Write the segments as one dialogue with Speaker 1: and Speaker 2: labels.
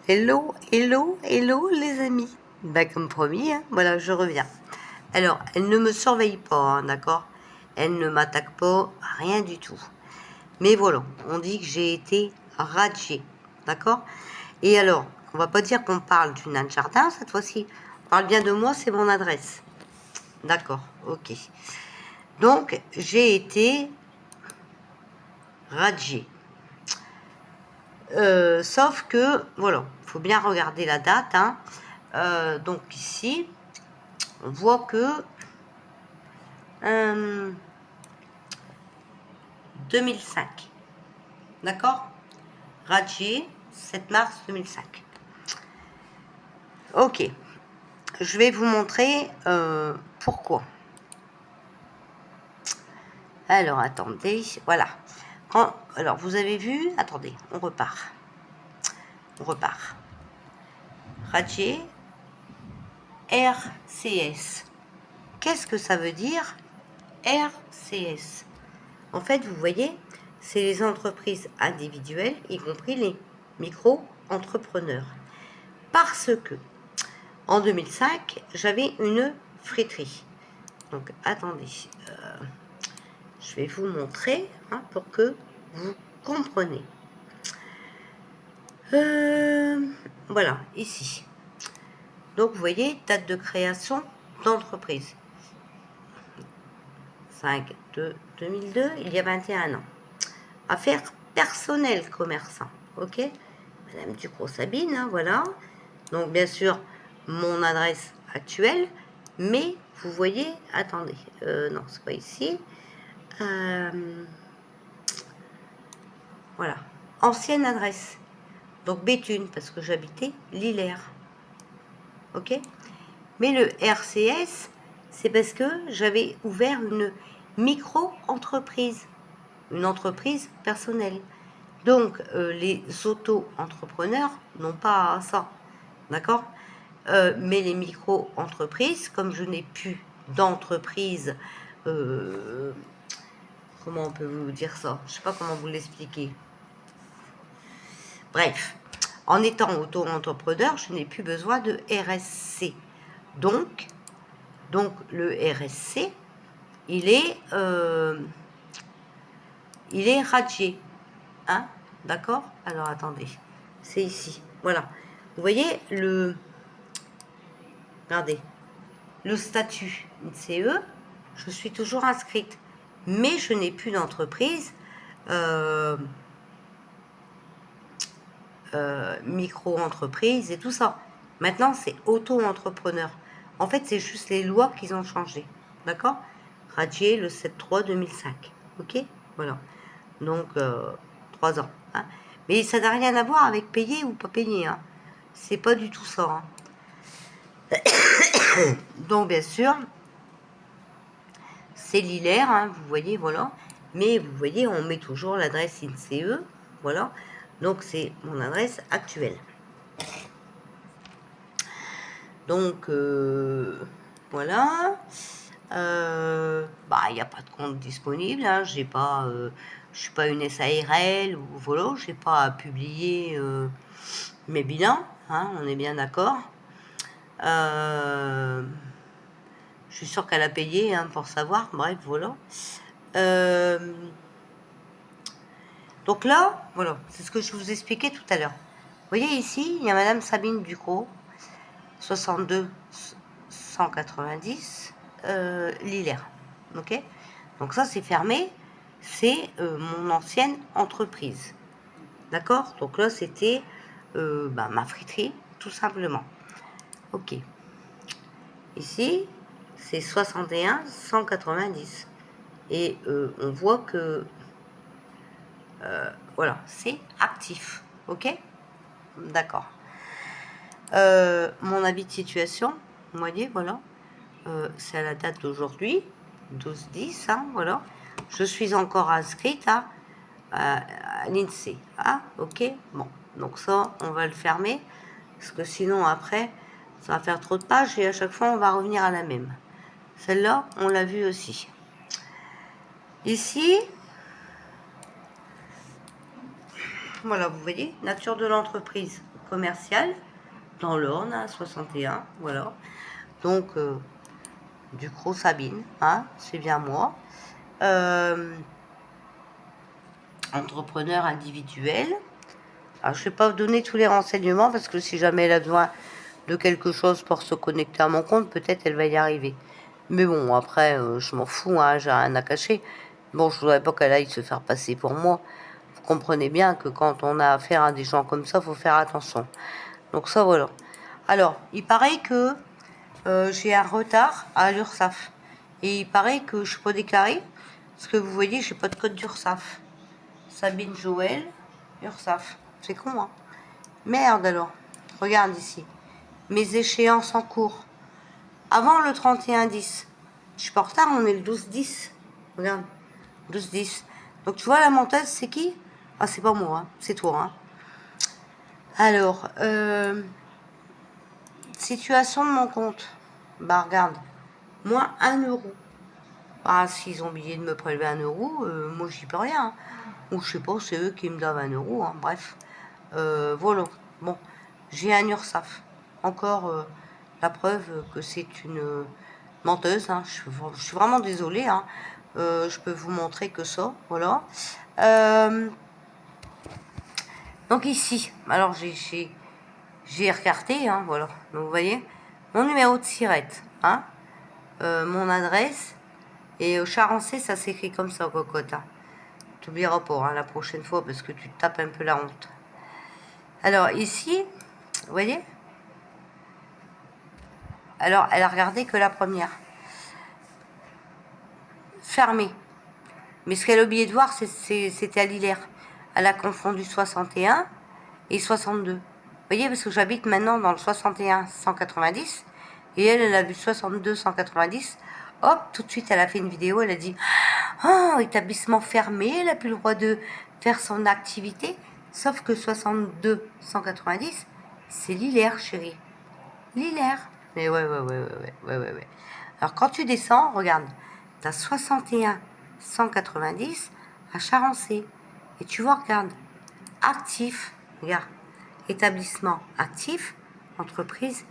Speaker 1: Hello, hello, hello les amis. Bah comme promis, hein, voilà, je reviens. Alors, elle ne me surveille pas, hein, d'accord? Elle ne m'attaque pas, rien du tout. Mais voilà, on dit que j'ai été radiée, d'accord? Et alors, on va pas dire qu'on parle du nain de jardin cette fois-ci. On parle bien de moi, c'est mon adresse. D'accord, ok. Donc, j'ai été radiée. Sauf que, voilà, il faut bien regarder la date. Hein. Donc ici, on voit que 2005. D'accord? Radier, 7 mars 2005. Ok. Je vais vous montrer pourquoi. Alors, attendez. Voilà. Alors, vous avez vu. Attendez, on repart. On repart. Radier, RCS. Qu'est-ce que ça veut dire RCS? En fait, vous voyez, c'est les entreprises individuelles, y compris les micro-entrepreneurs. Parce que, en 2005, j'avais une friterie. Donc, attendez, je vais vous montrer hein, pour que vous compreniez. Voilà, ici. Donc, vous voyez, date de création d'entreprise. 5/2/2002, il y a 21 ans. Affaires personnelles commerçant, ok? Madame Ducrot-Sabine, hein, voilà. Donc, bien sûr, mon adresse actuelle, mais vous voyez, attendez, non, c'est pas ici. Voilà, ancienne adresse. Donc, Béthune, parce que j'habitais Lillers, ok? Mais le RCS, c'est parce que j'avais ouvert une micro-entreprise, une entreprise personnelle. Donc, les auto-entrepreneurs n'ont pas ça, d'accord? Mais les micro-entreprises, comme je n'ai plus d'entreprise, comment on peut vous dire ça? Je ne sais pas comment vous l'expliquer. Bref, en étant auto-entrepreneur, je n'ai plus besoin de RSC. Donc le RSC, il est radié. Hein? D'accord? Alors, attendez. C'est ici. Voilà. Vous voyez, regardez, le statut CE, je suis toujours inscrite. Mais je n'ai plus d'entreprise micro-entreprise et tout ça. Maintenant, c'est auto-entrepreneur. En fait, c'est juste les lois qu'ils ont changé. D'accord? Radié le 7/3/2005. Ok? Voilà. Donc, 3 ans. Hein. Mais ça n'a rien à voir avec payer ou pas payer. Hein. C'est pas du tout ça. Hein. Donc, bien sûr, c'est Lillers, hein, vous voyez, voilà. Mais vous voyez, on met toujours l'adresse INSEE. Voilà. Donc, c'est mon adresse actuelle. Donc, voilà. Il n'y a pas de compte disponible. Hein, je ne suis pas une SARL ou voilà, je n'ai pas à publier mes bilans. Hein, on est bien d'accord. Je suis sûre qu'elle a payé hein, pour savoir. Bref, voilà. Donc là, voilà, c'est ce que je vous expliquais tout à l'heure. Vous voyez ici, il y a Madame Sabine Ducrot, 62 190, Lillers. Ok? Donc ça, c'est fermé. C'est mon ancienne entreprise. D'accord? Donc là, c'était ma friterie, tout simplement. Ok. Ici, c'est 61 190. Et on voit que voilà, c'est actif. Ok? D'accord. Mon avis de situation, vous voyez, voilà. C'est à la date d'aujourd'hui, 12/10, hein, voilà. Je suis encore inscrite à l'INSEE. Hein, ok? Bon, donc ça, on va le fermer. Parce que sinon, après, ça va faire trop de pages et à chaque fois, on va revenir à la même. Celle-là, on l'a vue aussi. Ici, voilà, vous voyez, nature de l'entreprise. commercial dans l'Orne, à 61, voilà. Donc, Ducrot Sabine, hein, c'est bien moi. Entrepreneur individuel. Alors, je ne vais pas vous donner tous les renseignements parce que si jamais elle a besoin de quelque chose pour se connecter à mon compte, peut-être elle va y arriver. Mais bon, après, je m'en fous, hein, j'ai rien à cacher. Bon, je ne voudrais pas qu'elle aille se faire passer pour moi. Vous comprenez bien que quand on a affaire à des gens comme ça, il faut faire attention. Donc ça, voilà. Alors, il paraît que j'ai un retard à l'URSSAF. Et il paraît que je ne suis pas déclarée. Parce que vous voyez, j'ai pas de code d'URSSAF. Sabine Joël, URSSAF. C'est con, hein. Merde alors. Regarde ici. Mes échéances en cours. Avant le 31-10. Je suis pas en retard, on est le 12-10. Regarde. 12-10. Donc tu vois la menteuse, c'est qui? Ah, c'est pas moi, hein. C'est toi. Hein. Alors, situation de mon compte. Bah regarde. Moins 1 euro. Ah, s'ils ont oublié de me prélever 1 euro, moi j'y peux rien. Hein. Ou je sais pas, c'est eux qui me donnent 1 euro. Hein. Bref. Voilà. Bon. J'ai un URSSAF. Encore la preuve que c'est une menteuse. Hein. Je suis vraiment désolée. Hein. Je peux vous montrer que ça. Voilà. Donc ici, alors j'ai regardé. Hein, voilà. Donc vous voyez, mon numéro de sirette. Hein, mon adresse. Et Charancé, ça s'écrit comme ça, cocotte. Hein. Tu n'oublieras pas hein, la prochaine fois parce que tu te tapes un peu la honte. Alors ici, vous voyez. Alors, elle a regardé que la première. Fermée. Mais ce qu'elle a oublié de voir, c'était à l'hilaire. Elle a confondu 61 et 62. Vous voyez, parce que j'habite maintenant dans le 61 190. Et elle a vu 62 190. Hop, tout de suite, elle a fait une vidéo. Elle a dit « Oh, établissement fermé, elle n'a plus le droit de faire son activité. » Sauf que 62 190, c'est l'hilaire, chérie. L'hilaire. Mais ouais. Alors, quand tu descends, regarde, tu as 61 190 à Charancé. Et tu vois, regarde, actif, regarde, établissement actif, entreprise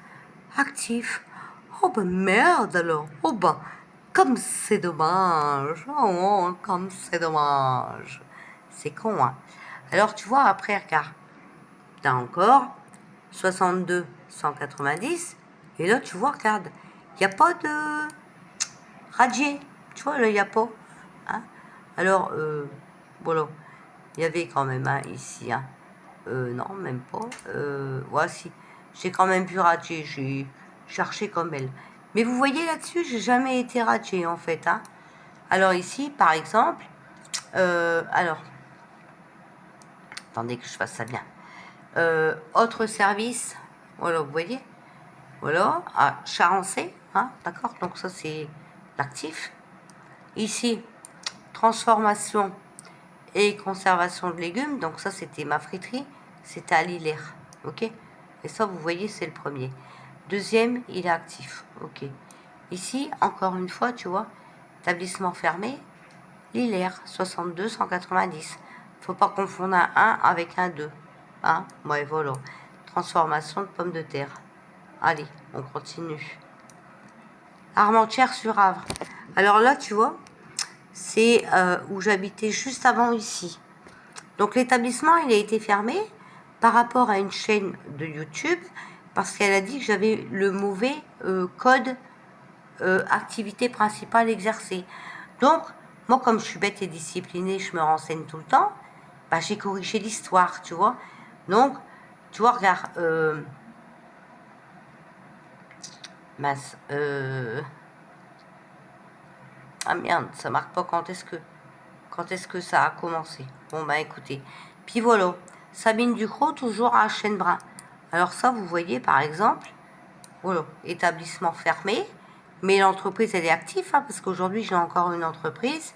Speaker 1: actif. Oh ben merde alors, oh ben, comme c'est dommage, oh, comme c'est dommage. C'est con, hein. Alors tu vois, après, regarde, tu as encore 62 190, et là tu vois, regarde, il n'y a pas de radier, tu vois, là il n'y a pas. Hein. Alors, voilà, il y avait quand même un ici, hein. Non, même pas. Voici, j'ai quand même vu radier, j'ai cherché comme elle. Mais vous voyez là-dessus, j'ai jamais été radier en fait. Hein. Alors ici, par exemple, alors, attendez que je fasse ça bien. Autre service, voilà, vous voyez, voilà, à Charancé, hein, d'accord, donc ça c'est l'actif. Ici, transformation et conservation de légumes, donc ça c'était ma friterie, c'était à l'hilaire, ok. Et ça vous voyez c'est le premier. Deuxième, il est actif, ok. Ici, encore une fois, tu vois, établissement fermé, l'hilaire, 62 190. Faut pas confondre un 1 avec un 2. Hein, ouais, voilà. Transformation de pommes de terre. Allez, on continue. Armentières-sur-Avre. Alors là, tu vois, c'est où j'habitais juste avant ici. Donc l'établissement, il a été fermé par rapport à une chaîne de YouTube parce qu'elle a dit que j'avais le mauvais code activité principale exercée. Donc, moi, comme je suis bête et disciplinée, je me renseigne tout le temps, bah, j'ai corrigé l'histoire, tu vois. Donc, tu vois, regarde, mince, ah merde, ça marque pas quand est-ce que ça a commencé. Bon, bah écoutez, puis voilà, Sabine Ducrot, toujours à Chênebrun. Alors ça, vous voyez, par exemple, voilà, établissement fermé, mais l'entreprise, elle est active, hein, parce qu'aujourd'hui, j'ai encore une entreprise,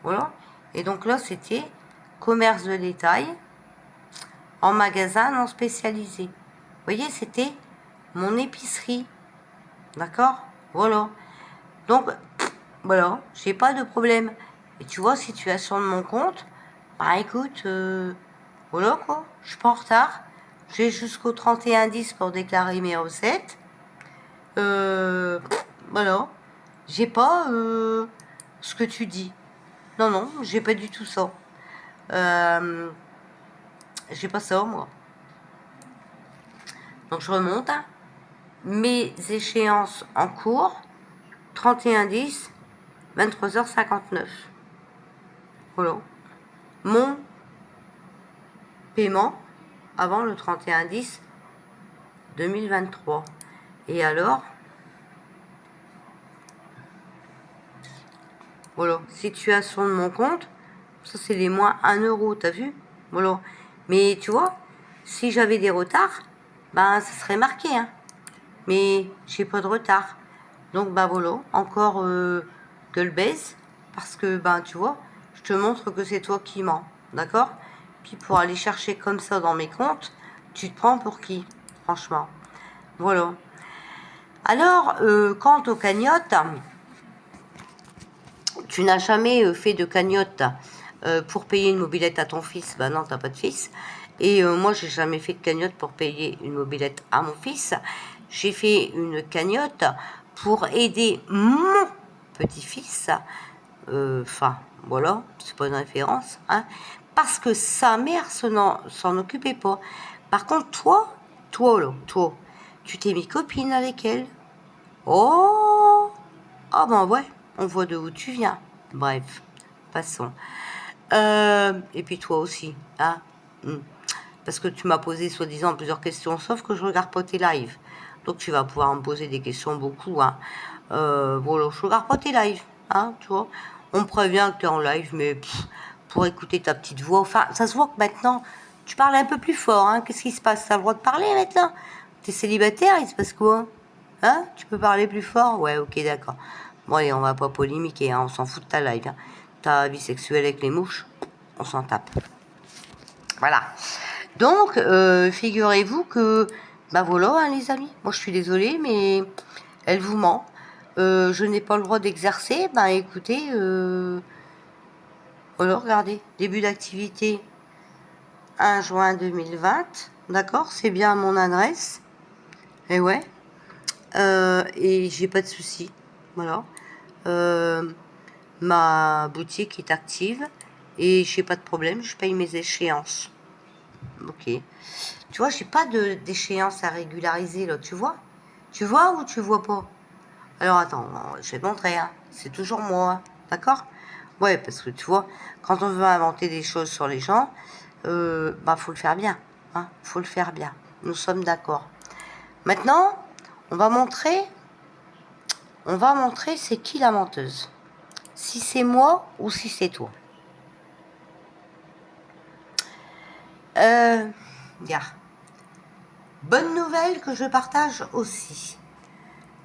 Speaker 1: voilà. Et donc là, c'était commerce de détail en magasin non spécialisé. Vous voyez, c'était mon épicerie. D'accord. Voilà. Donc, voilà, j'ai pas de problème. Et tu vois, situation de mon compte, bah écoute, voilà quoi, je suis pas en retard. J'ai jusqu'au 31-10 pour déclarer mes recettes. Voilà. J'ai pas ce que tu dis. Non, non, j'ai pas du tout ça. J'ai pas ça, moi. Donc, je remonte. Hein. Mes échéances en cours, 31-10, 23h59. Voilà. Mon paiement avant le 31-10 2023. Et alors, voilà, situation de mon compte, ça c'est les moins 1 euro, t'as vu? Voilà. Mais tu vois, si j'avais des retards, ben ça serait marqué, hein. Mais j'ai pas de retard. Donc ben voilà, encore gueule baise, parce que ben tu vois, je te montre que c'est toi qui mens, d'accord? Puis pour aller chercher comme ça dans mes comptes, tu te prends pour qui? Franchement. Voilà. Alors, quant aux cagnottes, tu n'as jamais fait de cagnotte pour payer une mobilette à ton fils. Ben non, t'as pas de fils. Et moi, j'ai jamais fait de cagnotte pour payer une mobilette à mon fils. J'ai fait une cagnotte pour aider mon petit-fils. Enfin, voilà, c'est pas une référence. Hein, parce que sa mère s'en occupait pas. Par contre, toi, tu t'es mis copine avec elle. Oh! Ah ben ouais, on voit de où tu viens. Bref, passons. Et puis toi aussi, hein? Parce que tu m'as posé soi-disant plusieurs questions, sauf que je regarde pas tes lives. Donc tu vas pouvoir me poser des questions beaucoup, hein. Voilà, je regarde pas tes lives, hein, tu vois. On me prévient que tu es en live, mais pour écouter ta petite voix, enfin, ça se voit que maintenant, tu parles un peu plus fort, hein. Qu'est-ce qui se passe? T'as le droit de parler maintenant? T'es célibataire, il se passe quoi? Hein? Tu peux parler plus fort? Ouais, ok, d'accord. Bon, allez, on va pas polémiquer, hein, on s'en fout de ta live. Hein. Ta vie sexuelle avec les mouches, on s'en tape. Voilà. Donc, figurez-vous que, bah voilà, hein, les amis. Moi, je suis désolée, mais elle vous ment. Je n'ai pas le droit d'exercer. Ben, écoutez, voilà, regardez, début d'activité 1 juin 2020. D'accord, c'est bien mon adresse. Et ouais. Et j'ai pas de soucis. Voilà. Ma boutique est active et j'ai pas de problème, je paye mes échéances. Ok. Tu vois, j'ai pas d'échéance à régulariser là, tu vois? Tu vois ou tu vois pas? Alors attends, je vais te montrer, hein. C'est toujours moi, d'accord? Ouais, parce que tu vois, quand on veut inventer des choses sur les gens, bah faut le faire bien, hein. Faut le faire bien. Nous sommes d'accord. Maintenant, on va montrer c'est qui la menteuse. Si c'est moi ou si c'est toi. Regarde. Bonne nouvelle que je partage aussi.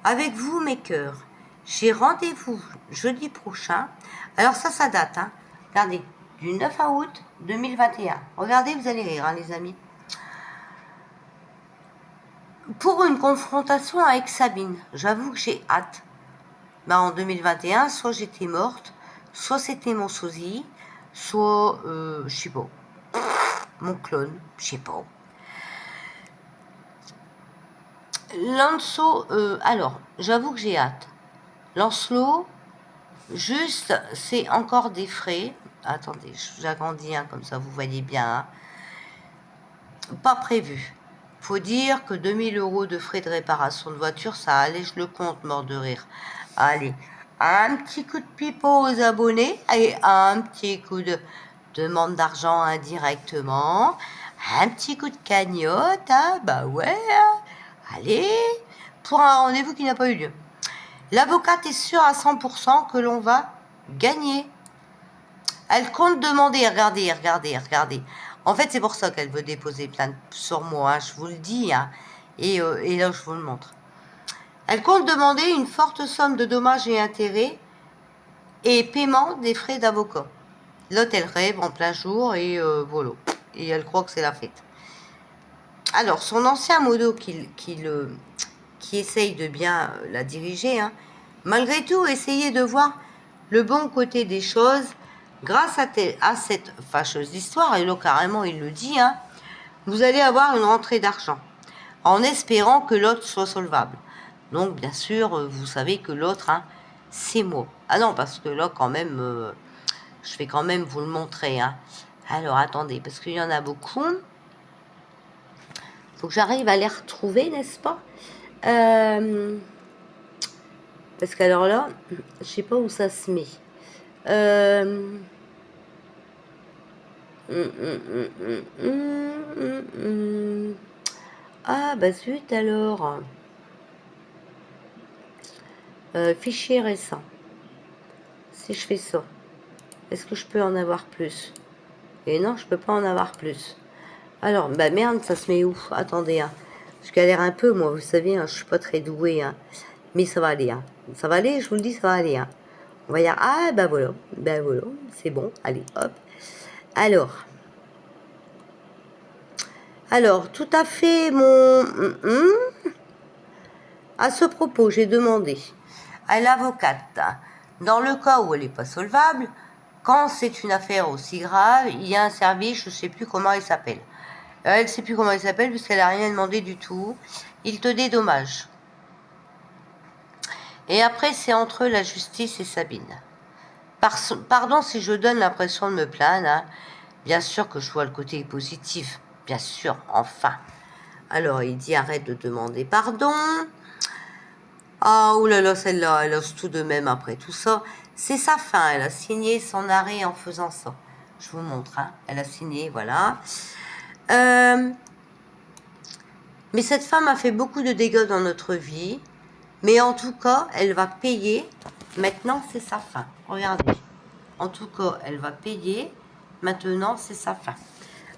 Speaker 1: Avec vous, mes cœurs, j'ai rendez-vous jeudi prochain. Alors ça date, hein. Regardez, du 9 août 2021. Regardez, vous allez rire, hein, les amis. Pour une confrontation avec Sabine, j'avoue que j'ai hâte. Ben, en 2021, soit j'étais morte, soit c'était mon sosie, soit, je sais pas, mon clone, je sais pas. Lancelot, alors, j'avoue que j'ai hâte. Lancelot, juste, c'est encore des frais. Attendez, j'agrandis, hein, comme ça vous voyez bien. Hein. Pas prévu. Faut dire que 2000 € de frais de réparation de voiture, ça allège le compte, mort de rire. Allez, un petit coup de pipeau aux abonnés et un petit coup de demande d'argent indirectement. Un petit coup de cagnotte, hein, bah ouais. Hein. Allez, pour un rendez-vous qui n'a pas eu lieu. L'avocate est sûre à 100% que l'on va gagner. Elle compte demander, regardez. En fait, c'est pour ça qu'elle veut déposer plainte sur moi, hein, je vous le dis. Hein, et là, je vous le montre. Elle compte demander une forte somme de dommages et intérêts et paiement des frais d'avocat. L'hôtel rêve en plein jour et voilà. Et elle croit que c'est la fête. Alors, son ancien modo qui essaye de bien la diriger, hein, malgré tout, essayez de voir le bon côté des choses grâce à cette fâcheuse histoire, et là carrément il le dit, hein, vous allez avoir une rentrée d'argent, en espérant que l'autre soit solvable. Donc, bien sûr, vous savez que l'autre, hein, c'est moi. Ah non, parce que là, quand même, je vais quand même vous le montrer. Hein. Alors, attendez, parce qu'il y en a beaucoup. Faut que j'arrive à les retrouver, n'est-ce pas? Parce qu'alors là, je sais pas où ça se met. Ah, bah zut alors. Fichier récent. Si je fais ça, est-ce que je peux en avoir plus? Et non, je peux pas en avoir plus. Alors, bah merde, ça se met où? Attendez, hein. Je galère un peu, moi, vous savez, hein, je suis pas très douée, hein. Mais ça va aller, hein. Ça va aller, je vous le dis, ça va aller, hein. On va dire, ah, bah voilà, c'est bon, allez, hop. Alors, tout à fait, à ce propos, j'ai demandé à l'avocate, dans le cas où elle n'est pas solvable, quand c'est une affaire aussi grave, il y a un service, je ne sais plus comment il s'appelle. Elle ne sait plus comment il s'appelle puisqu'elle n'a rien demandé du tout. Il te dédommage. Et après, c'est entre la justice et Sabine. Pardon si je donne l'impression de me plaindre. Hein. Bien sûr que je vois le côté positif. Bien sûr, enfin. Alors, il dit arrête de demander pardon. Ah, oulala, celle-là, elle ose tout de même après tout ça. C'est sa fin, elle a signé son arrêt en faisant ça. Je vous montre, hein. Elle a signé, voilà. Mais cette femme a fait beaucoup de dégâts dans notre vie. Mais en tout cas, elle va payer. Maintenant, c'est sa fin. Regardez. En tout cas, elle va payer. Maintenant, c'est sa fin.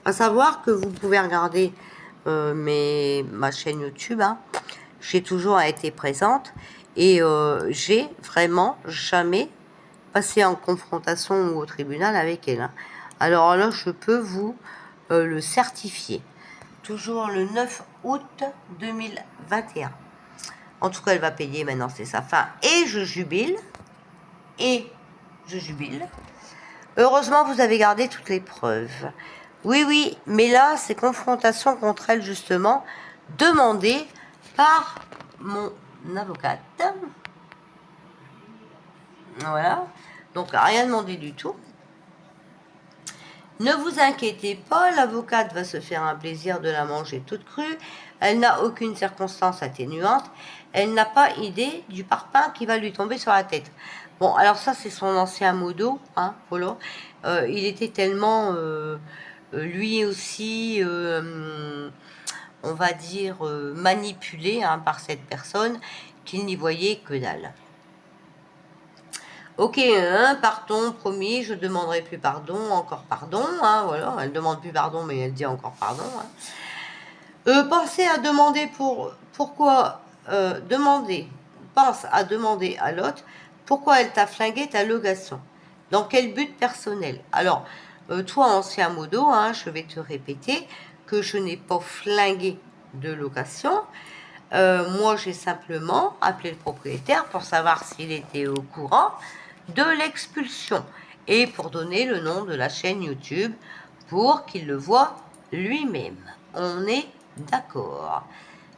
Speaker 1: À savoir que vous pouvez regarder ma chaîne YouTube. Hein. J'ai toujours été présente. Et j'ai vraiment jamais passé en confrontation ou au tribunal avec elle. Hein. Alors là, je peux vous le certifier. Toujours le 9 août 2021. En tout cas, elle va payer, maintenant c'est sa fin. Et je jubile. Heureusement, vous avez gardé toutes les preuves. Oui, mais là, c'est confrontation contre elle, justement, demandée par mon avocate. Voilà. Donc, rien demandé du tout. Ne vous inquiétez pas, l'avocate va se faire un plaisir de la manger toute crue. Elle n'a aucune circonstance atténuante. Elle n'a pas idée du parpaing qui va lui tomber sur la tête. Bon, alors ça, c'est son ancien modo. Hein, voilà. Il était tellement, lui aussi, on va dire, manipulé hein, par cette personne qu'il n'y voyait que dalle. Ok, hein, pardon, promis, je ne demanderai plus pardon, encore pardon, hein, voilà, elle ne demande plus pardon, mais elle dit encore pardon. Hein. Pensez à demander pourquoi, pense à demander à l'autre pourquoi elle t'a flingué ta location, dans quel but personnel. Alors, toi, ancien modo, hein, je vais te répéter que je n'ai pas flingué de location. Moi, j'ai simplement appelé le propriétaire pour savoir s'il était au courant de l'expulsion et pour donner le nom de la chaîne YouTube pour qu'il le voie lui-même. On est d'accord.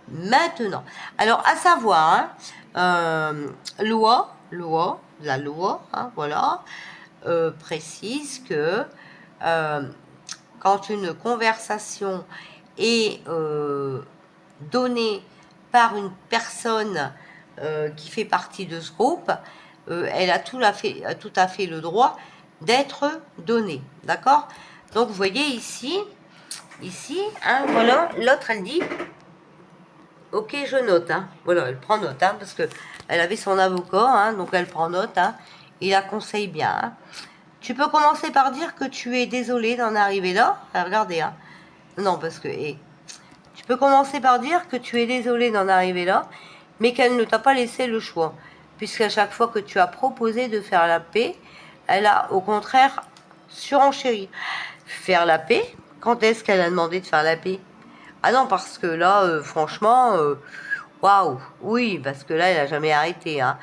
Speaker 1: Maintenant, alors à savoir, hein, la loi, hein, voilà, précise que quand une conversation est donnée par une personne qui fait partie de ce groupe, elle a tout à fait le droit d'être donnée, d'accord? Donc vous voyez ici, hein, voilà, l'autre elle dit, ok je note, hein, voilà, elle prend note, hein, parce que elle avait son avocat, hein, donc elle prend note, hein, il la conseille bien. Hein. Tu peux commencer par dire que tu es désolé d'en arriver là. Regardez, hein. Non, parce que tu peux commencer par dire que tu es désolé d'en arriver là, mais qu'elle ne t'a pas laissé le choix. Puisqu'à chaque fois que tu as proposé de faire la paix, elle a au contraire surenchéri. Faire la paix? Quand est-ce qu'elle a demandé de faire la paix? Ah non, parce que là, franchement, waouh, oui, parce que là, elle n'a jamais arrêté. Hein.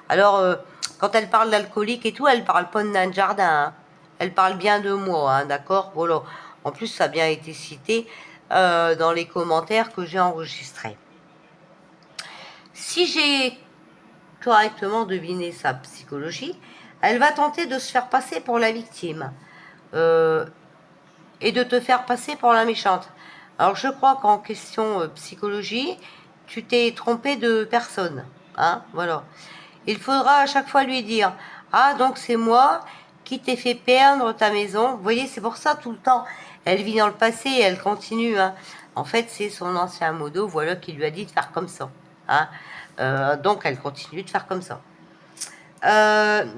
Speaker 1: Alors, quand elle parle d'alcoolique et tout, elle parle pas de nain de jardin. Hein. Elle parle bien de moi, hein, d'accord? Voilà. En plus, ça a bien été cité dans les commentaires que j'ai enregistrés. Si j'ai correctement deviné sa psychologie, elle va tenter de se faire passer pour la victime et de te faire passer pour la méchante. Alors je crois qu'en question psychologie, tu t'es trompé de personne. Hein, voilà. Il faudra à chaque fois lui dire « Ah, donc c'est moi qui t'ai fait perdre ta maison. » Vous voyez, c'est pour ça tout le temps. Elle vit dans le passé et elle continue. Hein. En fait, c'est son ancien modo, voilà, qui lui a dit de faire comme ça. Hein. Donc elle continue de faire comme ça.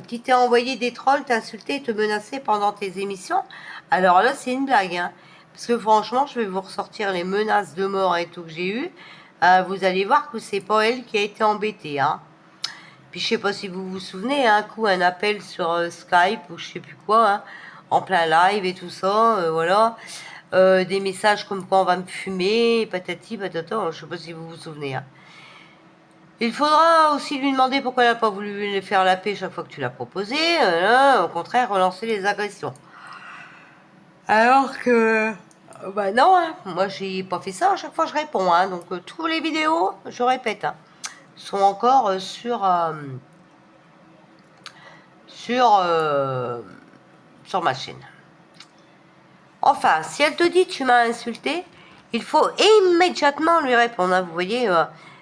Speaker 1: Qui t'a envoyé des trolls, t'insulter, te menacer pendant tes émissions. Alors là, c'est une blague. Hein. Parce que franchement, je vais vous ressortir les menaces de mort et tout que j'ai eu. Vous allez voir que c'est pas elle qui a été embêtée. Hein. Puis je sais pas si vous vous souvenez, un coup un appel sur Skype ou je sais plus quoi, hein, en plein live et tout ça, voilà. Des messages comme quoi on va me fumer, patati patata, je sais pas si vous vous souvenez. Hein. Il faudra aussi lui demander pourquoi elle n'a pas voulu faire la paix chaque fois que tu l'as proposé, au contraire relancer les agressions. Alors que, bah non, hein, moi j'ai pas fait ça, à chaque fois je réponds, hein, donc toutes les vidéos, je répète, hein, sont encore sur ma chaîne. Enfin, si elle te dit tu m'as insulté, il faut immédiatement lui répondre. Hein, vous voyez,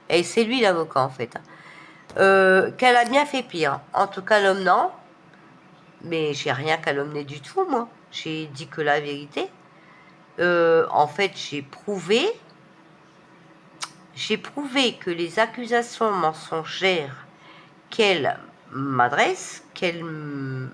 Speaker 1: et c'est lui l'avocat en fait. Qu'elle a bien fait pire. En tout cas, l'homme non. Mais j'ai rien calomnié du tout, moi. J'ai dit que la vérité. En fait, j'ai prouvé que les accusations mensongères qu'elle m'adresse, elle me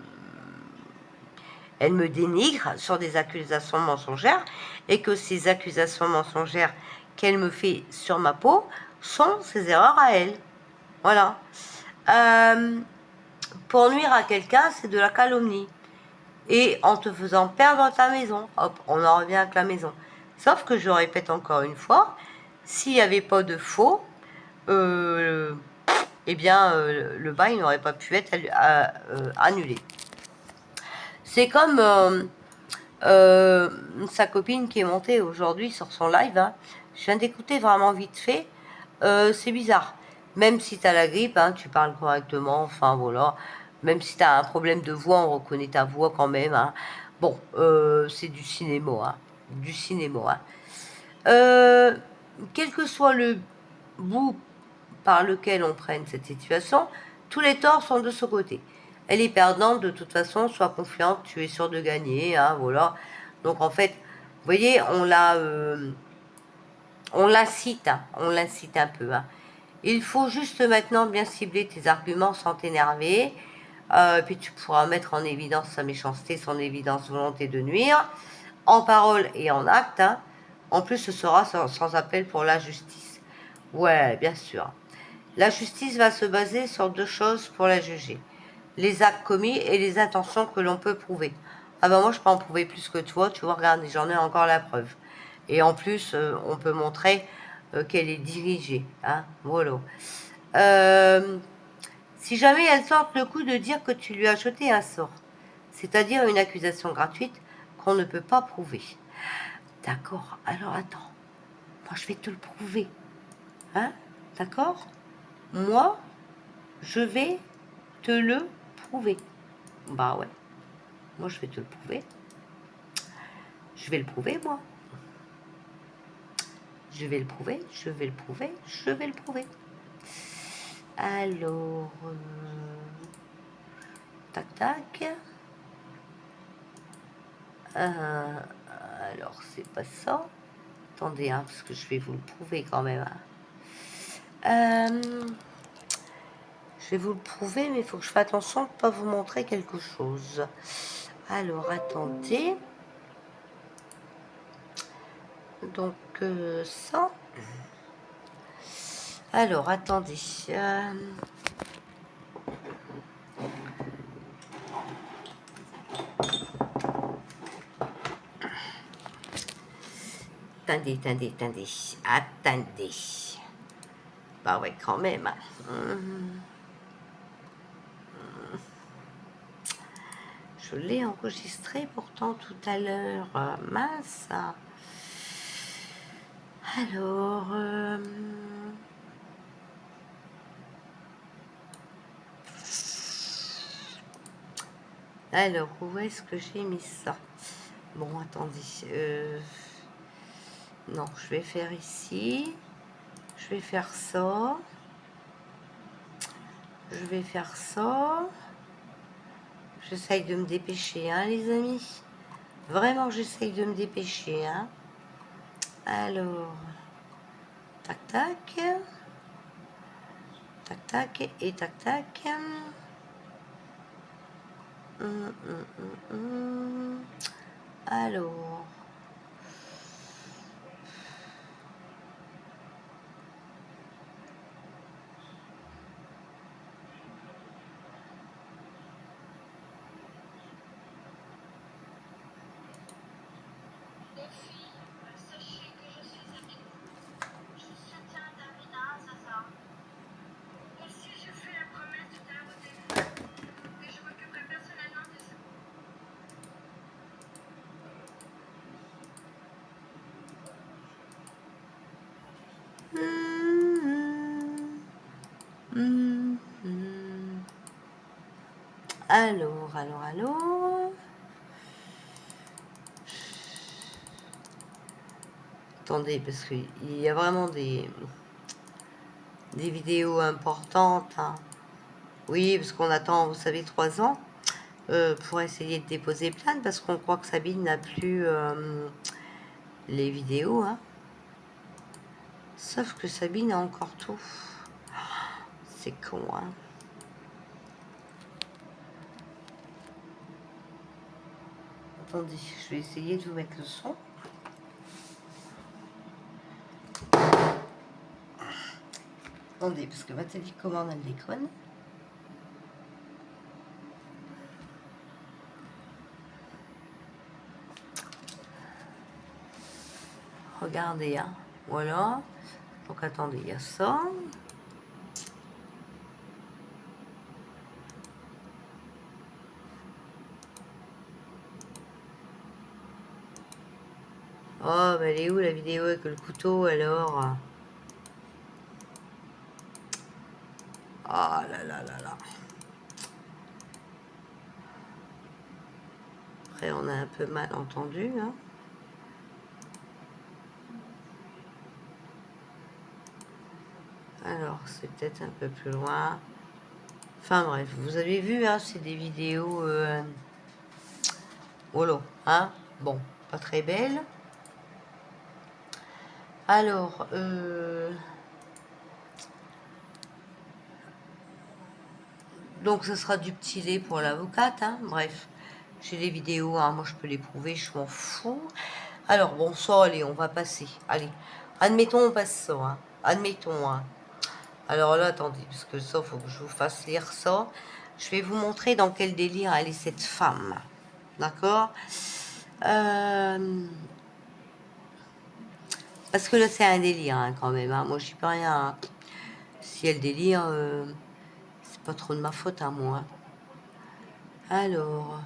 Speaker 1: dénigre sur des accusations mensongères et que ces accusations mensongères qu'elle me fait sur ma peau sont ses erreurs à elle. Voilà. Pour nuire à quelqu'un, c'est de la calomnie. Et en te faisant perdre ta maison, hop, on en revient avec la maison. Sauf que je répète encore une fois, s'il n'y avait pas de faux, eh bien, le bail n'aurait pas pu être annulé. C'est comme sa copine qui est montée aujourd'hui sur son live. Hein. Je viens d'écouter vraiment vite fait. C'est bizarre. Même si tu as la grippe, hein, tu parles correctement. Enfin, voilà. Même si tu as un problème de voix, on reconnaît ta voix quand même. Hein. Bon, c'est du cinéma. Hein. Du cinéma. Hein. Quel que soit le bout par lequel on prenne cette situation, tous les torts sont de ce côté. Elle est perdante de toute façon, sois confiante, tu es sûr de gagner, hein, voilà. Donc en fait, vous voyez, on l'incite, hein, on l'incite un peu. Hein. Il faut juste maintenant bien cibler tes arguments sans t'énerver, puis tu pourras mettre en évidence sa méchanceté, son évidence volonté de nuire, en parole et en acte. Hein. En plus, ce sera sans appel pour la justice. Ouais, bien sûr. La justice va se baser sur deux choses pour la juger. Les actes commis et les intentions que l'on peut prouver. Ah ben moi je peux en prouver plus que toi, tu vois, regarde, j'en ai encore la preuve. Et en plus, on peut montrer qu'elle est dirigée. Hein, voilà. Si jamais elle tente le coup de dire que tu lui as jeté un sort, c'est-à-dire une accusation gratuite qu'on ne peut pas prouver. D'accord, alors attends, moi je vais te le prouver. Hein, d'accord? Moi, je vais te le prouver. Bah ouais, moi je vais te le prouver. Je vais le prouver, moi. Je vais le prouver, je vais le prouver, je vais le prouver. Alors, tac tac. Alors, c'est pas ça. Attendez, hein, parce que je vais vous le prouver quand même. Hein. Je vais vous le prouver, mais il faut que je fasse attention de ne pas vous montrer quelque chose. Alors, attendez. Donc, ça. Alors, attendez. Attendez. Bah ouais, quand même. Je l'ai enregistré pourtant tout à l'heure. Mince. Alors, où est-ce que j'ai mis ça? Bon, attendez. Non, je vais faire ici. Je vais faire ça. Je vais faire ça. J'essaye de me dépêcher, hein, les amis. Vraiment, j'essaye de me dépêcher, hein. Alors, tac, tac. Tac, tac, et tac, tac. Alors... Alors. Attendez, parce qu'il y a vraiment des vidéos importantes, hein. Oui, parce qu'on attend, vous savez, 3 ans pour essayer de déposer plainte, parce qu'on croit que Sabine n'a plus les vidéos, hein. Sauf que Sabine a encore tout. C'est con, hein. Attendez, je vais essayer de vous mettre le son. Attendez, parce que ma télécommande, elle déconne. Regardez, hein. Voilà. Donc attendez, il y a ça. Oh, mais elle est où la vidéo avec le couteau alors? Oh là là là là. Après, on a un peu mal entendu, hein. Alors, c'est peut-être un peu plus loin. Enfin bref, vous avez vu, hein, c'est des vidéos... Holo, hein. Bon, pas très belles. Alors, donc ça sera du petit lait pour l'avocate, hein. Bref, j'ai les vidéos, hein, moi je peux les prouver, je m'en fous. Alors, bon, ça, allez, on va passer. Allez, admettons, on passe ça, hein. Admettons, hein. Alors là, attendez, parce que ça, faut que je vous fasse lire ça. Je vais vous montrer dans quel délire elle est, cette femme. D'accord? Parce que là, c'est un délire, hein, quand même, hein. Moi, je suis pas rien, hein. Si elle délire, c'est pas trop de ma faute, à moi. Alors...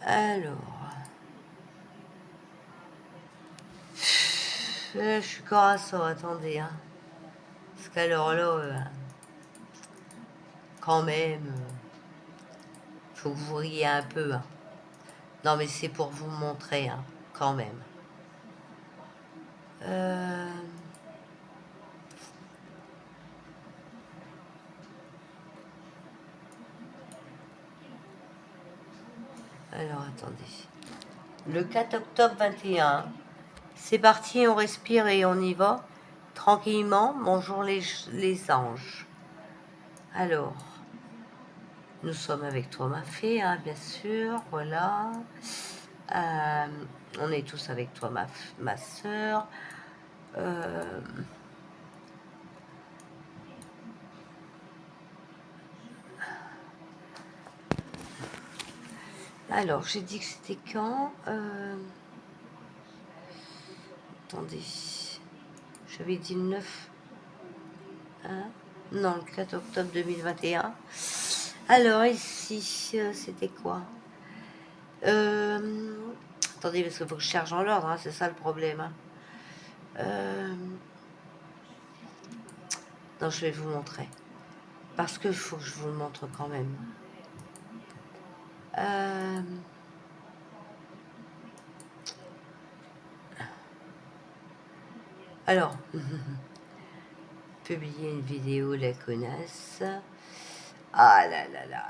Speaker 1: Alors... Là, je suis corps à ça, attendez, hein. Parce qu'alors là, quand même, faut que vous riez un peu, hein. Non, mais c'est pour vous montrer, hein, quand même. Alors, attendez. Le 4 octobre 21. C'est parti, on respire et on y va. Tranquillement, bonjour les anges. Alors, nous sommes avec toi, ma fée, hein, bien sûr, voilà. On est tous avec toi, ma soeur. Alors, j'ai dit que c'était quand attendez. J'avais dit le 9. Hein, non, le 4 octobre 2021. Alors, ici, c'était quoi Attendez, parce qu'il faut que je cherche en l'ordre, hein, c'est ça le problème. Hein. Non, je vais vous montrer. Parce qu'il faut que je vous le montre quand même. Alors, publier une vidéo, la connasse. Ah là là là.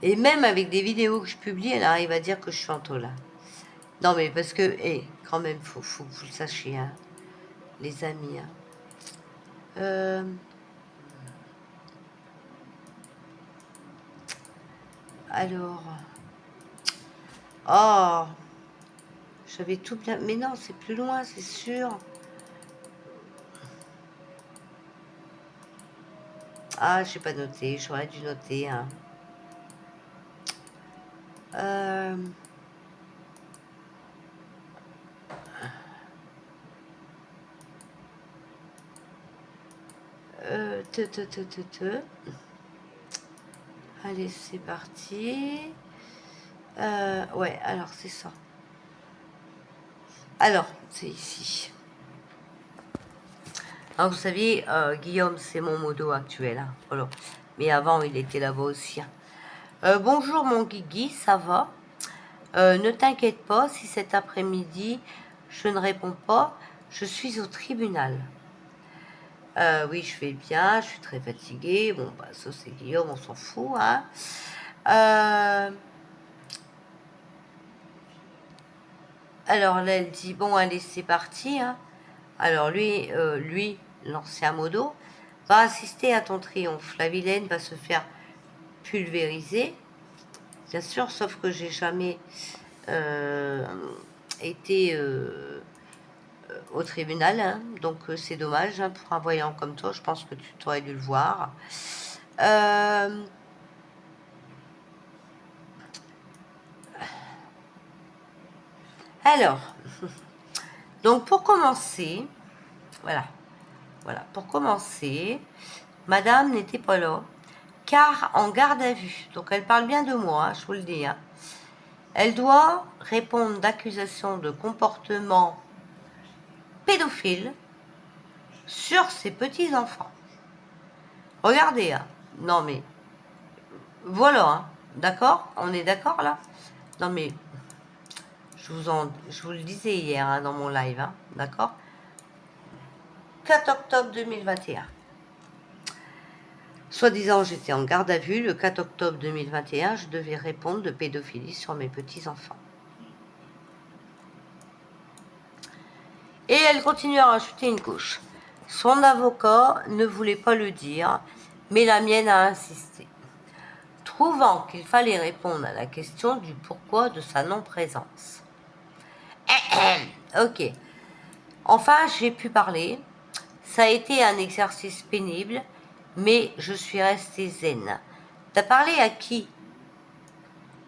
Speaker 1: Et même avec des vidéos que je publie, elle arrive à dire que je suis en taule. Non, mais parce que, quand même, faut que vous le sachiez, hein, les amis. Hein. Alors. Oh, j'avais tout bien. Mais non, c'est plus loin, c'est sûr. Ah, j'ai pas noté, j'aurais dû noter. Hein. Allez, c'est parti. Ouais, alors c'est ça. Alors, c'est ici. Alors, vous savez, Guillaume, c'est mon modo actuel. Hein, voilà. Mais avant, il était là-bas aussi. Hein. Bonjour mon Guigui, ça va? Ne t'inquiète pas, si cet après-midi, je ne réponds pas, je suis au tribunal. Oui, je vais bien, je suis très fatiguée. Bon, bah, ça c'est Guillaume, on s'en fout. Hein. Alors là, elle dit, bon, allez, c'est parti. Hein. Alors lui, l'ancien modo, va assister à ton triomphe. La vilaine va se faire pulvériser. Bien sûr, sauf que j'ai jamais été au tribunal. Hein. Donc c'est dommage, hein, pour un voyant comme toi. Je pense que tu t'aurais dû le voir. Alors, donc pour commencer, voilà, pour commencer, madame n'était pas là, car en garde à vue, donc elle parle bien de moi, hein, je vous le dis, hein. Elle doit répondre d'accusations de comportement pédophile sur ses petits-enfants. Regardez, hein. Non mais, voilà, hein. D'accord? On est d'accord là? Non mais, je vous le disais hier, hein, dans mon live, hein. D'accord? 4 octobre 2021. Soi-disant, j'étais en garde à vue. Le 4 octobre 2021, je devais répondre de pédophilie sur mes petits-enfants. Et elle continue à rajouter une couche. Son avocat ne voulait pas le dire, mais la mienne a insisté, trouvant qu'il fallait répondre à la question du pourquoi de sa non-présence. Ok. Enfin, j'ai pu parler. Ça a été un exercice pénible, mais je suis restée zen. T'as parlé à qui?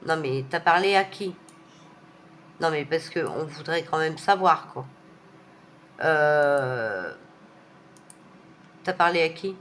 Speaker 1: Non mais t'as parlé à qui? Non mais parce qu'on voudrait quand même savoir quoi. T'as parlé à qui?